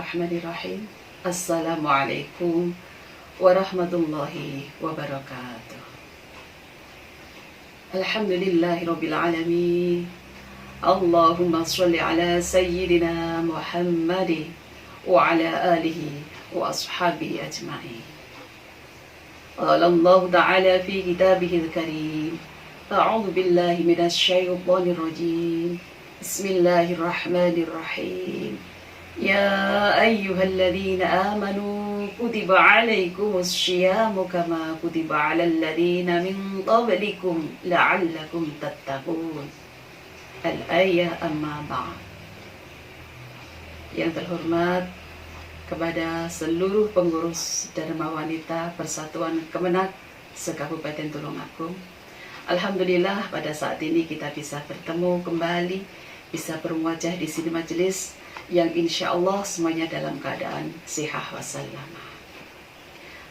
Bismillahirrahmanirrahim. Assalamualaikum warahmatullahi wabarakatuh. Alhamdulillahirabbil alamin. Allahumma shalli ala sayyidina Muhammadin wa ala alihi wa ashabihi ajma'in. Qala Allah ta'ala fi kitabihil karim. A'udzu billahi minasy syaithanir rajim. Bismillahirrahmanirrahim. Ya ayyuhalladzina amanu kutiba alaikumus syiyamu kama kutiba alal ladzina min qablikum la'allakum tattaqun. Al-ayah amma ba'd. Yang terhormat kepada seluruh pengurus Dharma Wanita Persatuan Kemenak se-Kabupaten Tulungagung. Alhamdulillah pada saat ini kita bisa bertemu kembali, bisa berwajah di sini majelis yang insya Allah semuanya dalam keadaan sehat wassalamah.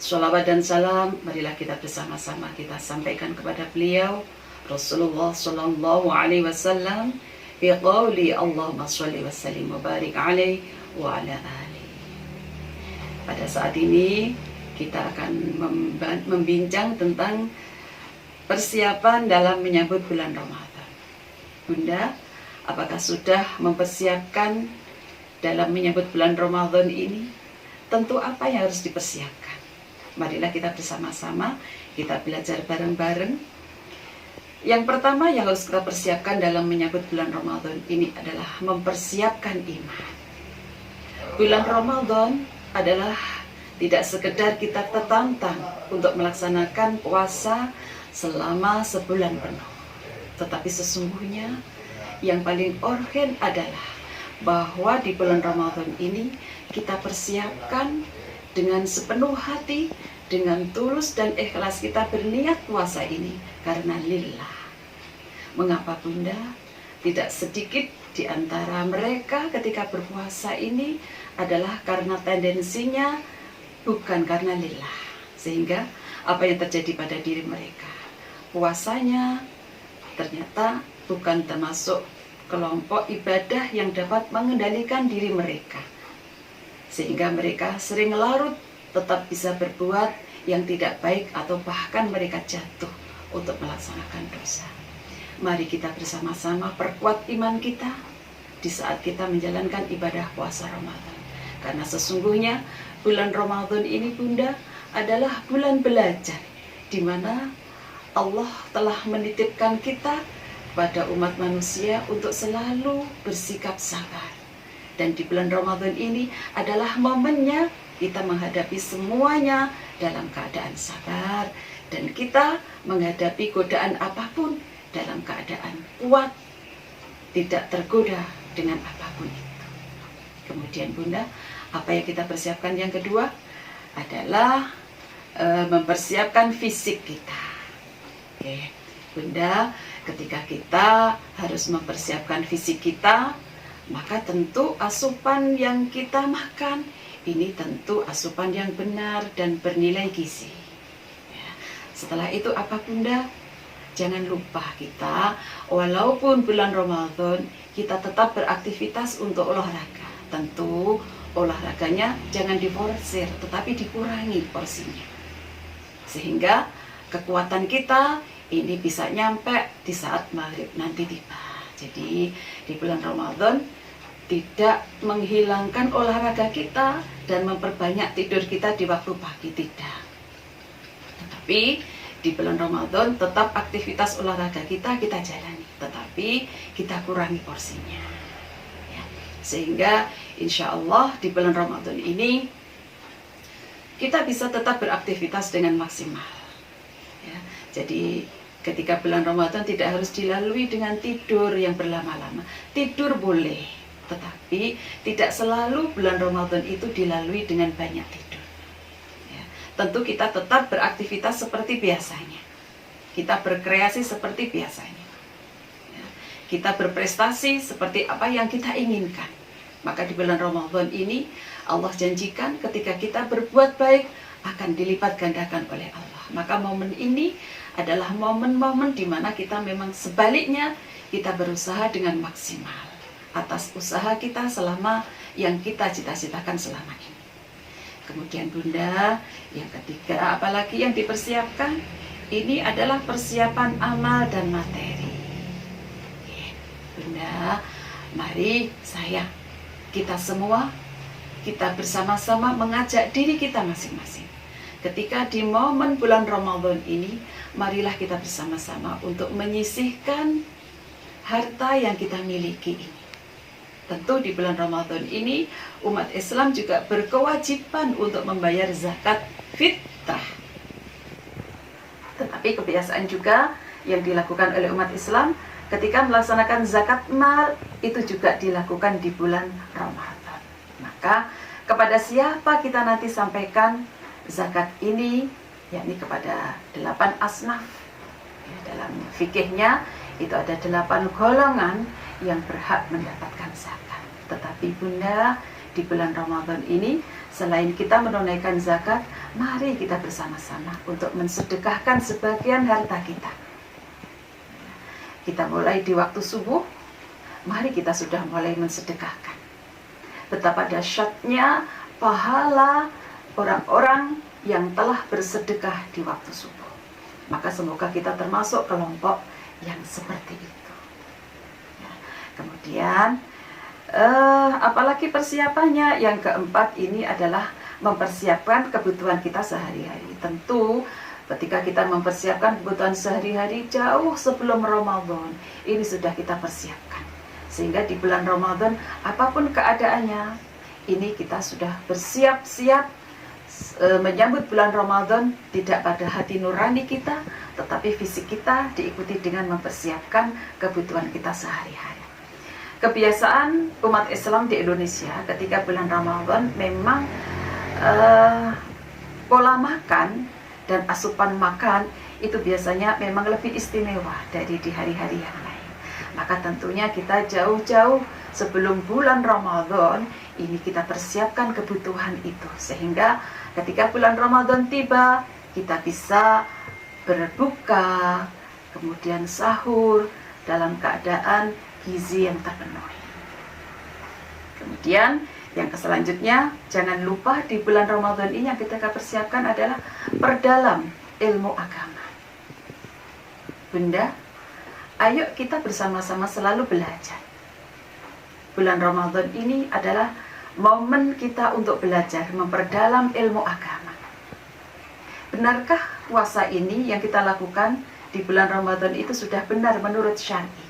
Sholawat dan salam marilah kita bersama-sama kita sampaikan kepada beliau Rasulullah Sallallahu Alaihi Wasallam fi qauli Allahumma sholli wa sallim wa barik alaihi wa ala alihi. Pada saat ini kita akan membincang tentang persiapan dalam menyambut bulan Ramadan. Bunda, apakah sudah mempersiapkan dalam menyambut bulan Ramadan ini? Tentu apa yang harus dipersiapkan? Marilah kita bersama-sama kita belajar bareng-bareng. Yang pertama yang harus kita persiapkan dalam menyambut bulan Ramadan ini adalah mempersiapkan iman. Bulan Ramadan adalah tidak sekedar kita tertantang untuk melaksanakan puasa selama sebulan penuh, tetapi sesungguhnya yang paling urgen adalah bahwa di bulan Ramadan ini kita persiapkan dengan sepenuh hati, dengan tulus dan ikhlas kita berniat puasa ini karena lillah. Mengapa Bunda? Tidak sedikit di antara mereka ketika berpuasa ini adalah karena tendensinya bukan karena lillah, sehingga apa yang terjadi pada diri mereka, puasanya ternyata bukan termasuk kelompok ibadah yang dapat mengendalikan diri mereka, sehingga mereka sering larut tetap bisa berbuat yang tidak baik atau bahkan mereka jatuh untuk melaksanakan dosa. Mari kita bersama-sama perkuat iman kita di saat kita menjalankan ibadah puasa Ramadan, karena sesungguhnya bulan Ramadan ini Bunda adalah bulan belajar, di mana Allah telah menitipkan kita pada umat manusia untuk selalu bersikap sabar. Dan di bulan Ramadan ini adalah momennya kita menghadapi semuanya dalam keadaan sabar, dan kita menghadapi godaan apapun dalam keadaan kuat, tidak tergoda dengan apapun itu. Kemudian Bunda, apa yang kita persiapkan yang kedua adalah mempersiapkan fisik kita. Oke, Bunda, ketika kita harus mempersiapkan fisik kita, maka tentu asupan yang kita makan ini tentu asupan yang benar dan bernilai gizi. Ya. Setelah itu apa Bunda? Jangan lupa kita, walaupun bulan Ramadan, kita tetap beraktivitas untuk olahraga. Tentu olahraganya jangan diforsir, tetapi dikurangi porsinya, sehingga kekuatan kita ini bisa nyampe di saat maghrib nanti tiba. Jadi di bulan Ramadan tidak menghilangkan olahraga kita dan memperbanyak tidur kita di waktu pagi, tidak. Tetapi di bulan Ramadan tetap aktivitas olahraga kita jalani, tetapi kita kurangi porsinya. Ya. Sehingga insya Allah di bulan Ramadan ini kita bisa tetap beraktivitas dengan maksimal. Ya. Jadi ketika bulan Ramadan tidak harus dilalui dengan tidur yang berlama-lama. Tidur boleh, tetapi tidak selalu bulan Ramadan itu dilalui dengan banyak tidur. Ya. Tentu kita tetap beraktivitas seperti biasanya. Kita berkreasi seperti biasanya. Ya. Kita berprestasi seperti apa yang kita inginkan. Maka di bulan Ramadan ini Allah janjikan ketika kita berbuat baik akan dilipat gandakan oleh Allah. Maka momen ini adalah momen-momen di mana kita memang sebaliknya kita berusaha dengan maksimal. atas usaha kita selama yang kita cita-citakan selama ini. Kemudian Bunda, yang ketiga, apalagi yang dipersiapkan, ini adalah persiapan amal dan materi. Bunda, mari kita semua, kita bersama-sama mengajak diri kita masing-masing. Ketika di momen bulan Ramadan ini, marilah kita bersama-sama untuk menyisihkan harta yang kita miliki ini. Tentu di bulan Ramadan ini, umat Islam juga berkewajiban untuk membayar zakat fitrah. Tetapi kebiasaan juga yang dilakukan oleh umat Islam ketika melaksanakan zakat mal itu juga dilakukan di bulan Ramadan. Maka kepada siapa kita nanti sampaikan zakat ini, yakni kepada 8 asnaf. Ya, dalam fikihnya itu ada 8 golongan yang berhak mendapatkan zakat. Tetapi Bunda, di bulan Ramadan ini selain kita menunaikan zakat, mari kita bersama-sama untuk mensedekahkan sebagian harta kita. Kita mulai di waktu subuh, mari kita sudah mulai mensedekahkan. Betapa dahsyatnya pahala orang-orang yang telah bersedekah di waktu subuh. Maka semoga kita termasuk kelompok yang seperti itu. Ya. Kemudian, apalagi persiapannya, yang keempat ini adalah mempersiapkan kebutuhan kita sehari-hari. Tentu ketika kita mempersiapkan kebutuhan sehari-hari jauh sebelum Ramadan, ini sudah kita persiapkan. Sehingga di bulan Ramadan, apapun keadaannya, ini kita sudah bersiap-siap menyambut bulan Ramadan, tidak pada hati nurani kita, tetapi fisik kita diikuti dengan mempersiapkan kebutuhan kita sehari-hari. Kebiasaan umat Islam di Indonesia ketika bulan Ramadan memang pola makan dan asupan makan itu biasanya memang lebih istimewa dari di hari-hari yang lain. Maka tentunya kita jauh-jauh sebelum bulan Ramadan ini kita persiapkan kebutuhan itu, sehingga ketika bulan Ramadan tiba kita bisa berbuka, kemudian sahur dalam keadaan gizi yang terpenuhi. Kemudian yang selanjutnya, jangan lupa di bulan Ramadan ini yang kita persiapkan adalah perdalam ilmu agama. Bunda, ayo kita bersama-sama selalu belajar. Bulan Ramadan ini adalah momen kita untuk belajar, memperdalam ilmu agama. Benarkah puasa ini yang kita lakukan di bulan Ramadan itu sudah benar menurut syar'i?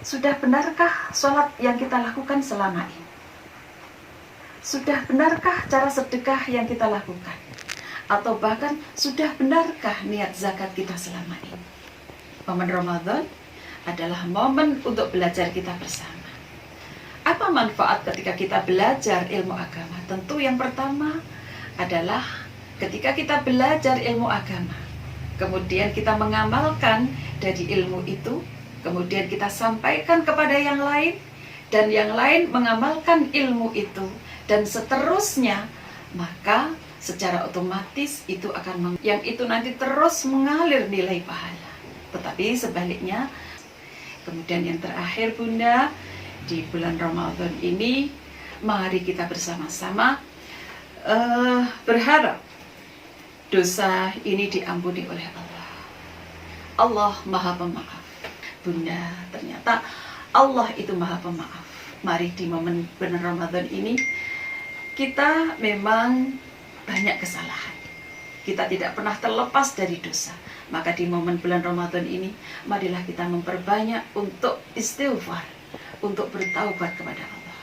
Sudah benarkah sholat yang kita lakukan selama ini? Sudah benarkah cara sedekah yang kita lakukan? Atau bahkan sudah benarkah niat zakat kita selama ini? Momen Ramadan adalah momen untuk belajar kita bersama. Apa manfaat ketika kita belajar ilmu agama? Tentu yang pertama adalah ketika kita belajar ilmu agama, kemudian kita mengamalkan dari ilmu itu, kemudian kita sampaikan kepada yang lain, dan yang lain mengamalkan ilmu itu, dan seterusnya, maka secara otomatis itu akan yang itu nanti terus mengalir nilai pahala. Tetapi sebaliknya, kemudian yang terakhir Bunda, di bulan Ramadan ini mari kita bersama-sama berharap dosa ini diampuni oleh Allah. Allah Maha Pemaaf. Bunda, ternyata Allah itu Maha Pemaaf. Mari di momen bulan Ramadan ini kita memang banyak kesalahan. Kita tidak pernah terlepas dari dosa. Maka di momen bulan Ramadan ini, marilah kita memperbanyak untuk istighfar, untuk bertaubat kepada Allah.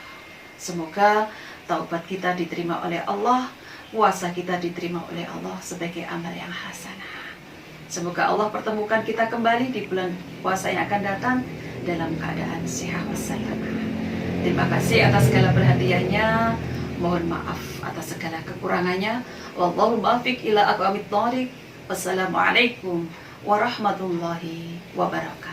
Semoga taubat kita diterima oleh Allah, puasa kita diterima oleh Allah sebagai amal yang hasanah. Semoga Allah pertemukan kita kembali di bulan puasa yang akan datang dalam keadaan sehat wassalamah. Terima kasih atas segala perhatiannya. Mohon maaf atas segala kekurangannya. Wallahu muwaffiq ila aqwamit thoriq. Wassalamualaikum warahmatullahi wabarakatuh.